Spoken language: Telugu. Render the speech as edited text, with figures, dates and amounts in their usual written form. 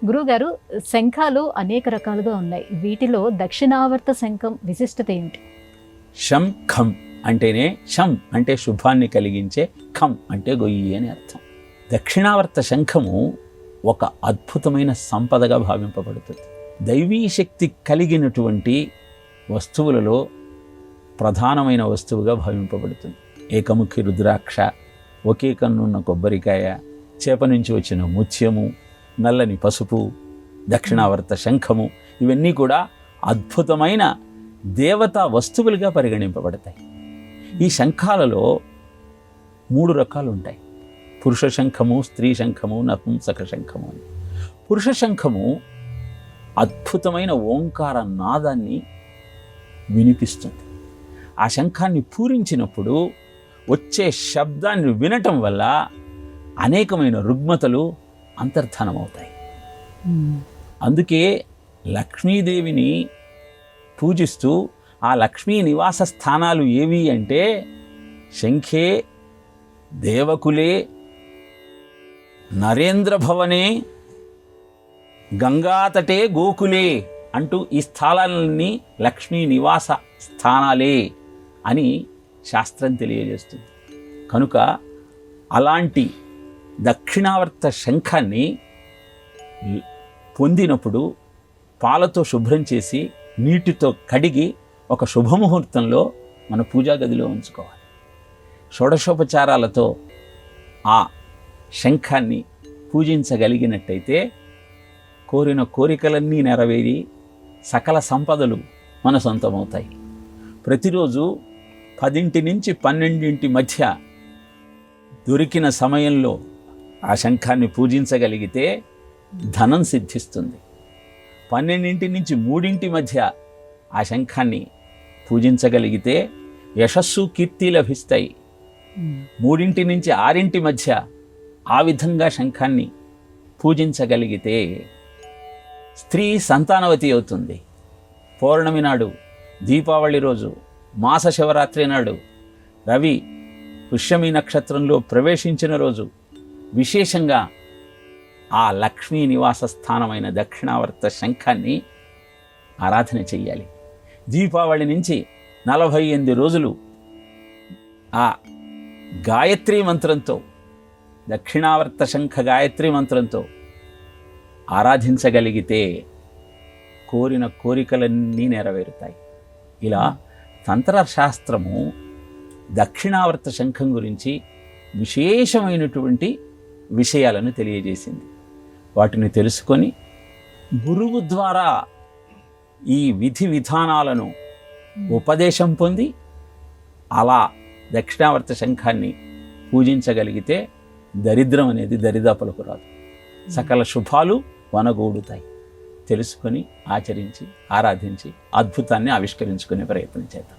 గురువుగారు, శంఖాలు అనేక రకాలుగా ఉన్నాయి. వీటిలో దక్షిణావర్త శంఖం విశిష్టత ఏమిటి? శం ఖం అంటేనే, శం అంటే శుభాన్ని కలిగించే, ఖం అంటే గొయ్యి అని అర్థం. దక్షిణావర్త శంఖము ఒక అద్భుతమైన సంపదగా భావింపబడుతుంది. దైవీ శక్తి కలిగినటువంటి వస్తువులలో ప్రధానమైన వస్తువుగా భావింపబడుతుంది. ఏకముఖి రుద్రాక్ష, ఒకే కన్నున్న కొబ్బరికాయ, చేప నుంచి వచ్చిన ముత్యము, నల్లని పసుపు, దక్షిణావర్త శంఖము, ఇవన్నీ కూడా అద్భుతమైన దేవతా వస్తువులుగా పరిగణింపబడతాయి. ఈ శంఖాలలో 3 రకాలు ఉంటాయి: పురుష శంఖము, స్త్రీ శంఖము, నపుంసక శంఖము అని. పురుష శంఖము అద్భుతమైన ఓంకార నాదాన్ని వినిపిస్తుంది. ఆ శంఖాన్ని పూరించినప్పుడు వచ్చే శబ్దాన్ని వినటం వల్ల అనేకమైన రుగ్మతలు అంతర్ధానమవుతాయి. అందుకే లక్ష్మీదేవిని పూజిస్తూ ఆ లక్ష్మీ నివాస స్థానాలు ఏవి అంటే శంఖే, దేవకులే, నరేంద్ర భవనే, గంగాతటే, గోకులే అంటూ ఈ స్థలాలన్నీ లక్ష్మీ నివాస స్థానాలే అని శాస్త్రం తెలియజేస్తుంది. కనుక అలాంటి దక్షిణావర్త శంఖాన్ని పొందినప్పుడు పాలతో శుభ్రం చేసి నీటితో కడిగి ఒక శుభముహూర్తంలో మన పూజా గదిలో ఉంచుకోవాలి. షోడశోపచారాలతో ఆ శంఖాన్ని పూజించగలిగినట్టయితే కోరిన కోరికలన్నీ నెరవేరి సకల సంపదలు మన సొంతమవుతాయి. ప్రతిరోజు 10 నుంచి 12 మధ్య దొరికిన సమయంలో ఆ శంఖాన్ని పూజించగలిగితే ధనం సిద్ధిస్తుంది. 12 నుంచి 3 మధ్య ఆ శంఖాన్ని పూజించగలిగితే యశస్సు, కీర్తి లభిస్తాయి. 3 నుంచి 6 మధ్య ఆ విధంగా శంఖాన్ని పూజించగలిగితే స్త్రీ సంతానవతి అవుతుంది. పౌర్ణమి నాడు, దీపావళి రోజు, మాస శివరాత్రి నాడు, రవి పుష్యమి నక్షత్రంలో ప్రవేశించిన రోజు విశేషంగా ఆ లక్ష్మీ నివాస స్థానమైన దక్షిణావర్త శంఖాన్ని ఆరాధన చెయ్యాలి. దీపావళి నుంచి 48 రోజులు ఆ గాయత్రీ మంత్రంతో, దక్షిణావర్త శంఖ గాయత్రీ మంత్రంతో ఆరాధించగలిగితే కోరిన కోరికలన్నీ నెరవేరుతాయి. ఇలా తంత్రశాస్త్రము దక్షిణావర్త శంఖం గురించి విశేషమైనటువంటి విషయాలను తెలియజేసింది. వాటిని తెలుసుకొని గురువు ద్వారా ఈ విధి విధానాలను ఉపదేశం పొంది అలా దక్షిణావర్త శంఖాన్ని పూజించగలిగితే దరిద్రం అనేది దరిదాపులకు రాదు. సకల శుభాలు వనగూడుతాయి. తెలుసుకొని, ఆచరించి, ఆరాధించి అద్భుతాన్ని ఆవిష్కరించుకునే ప్రయత్నం చేద్దాం.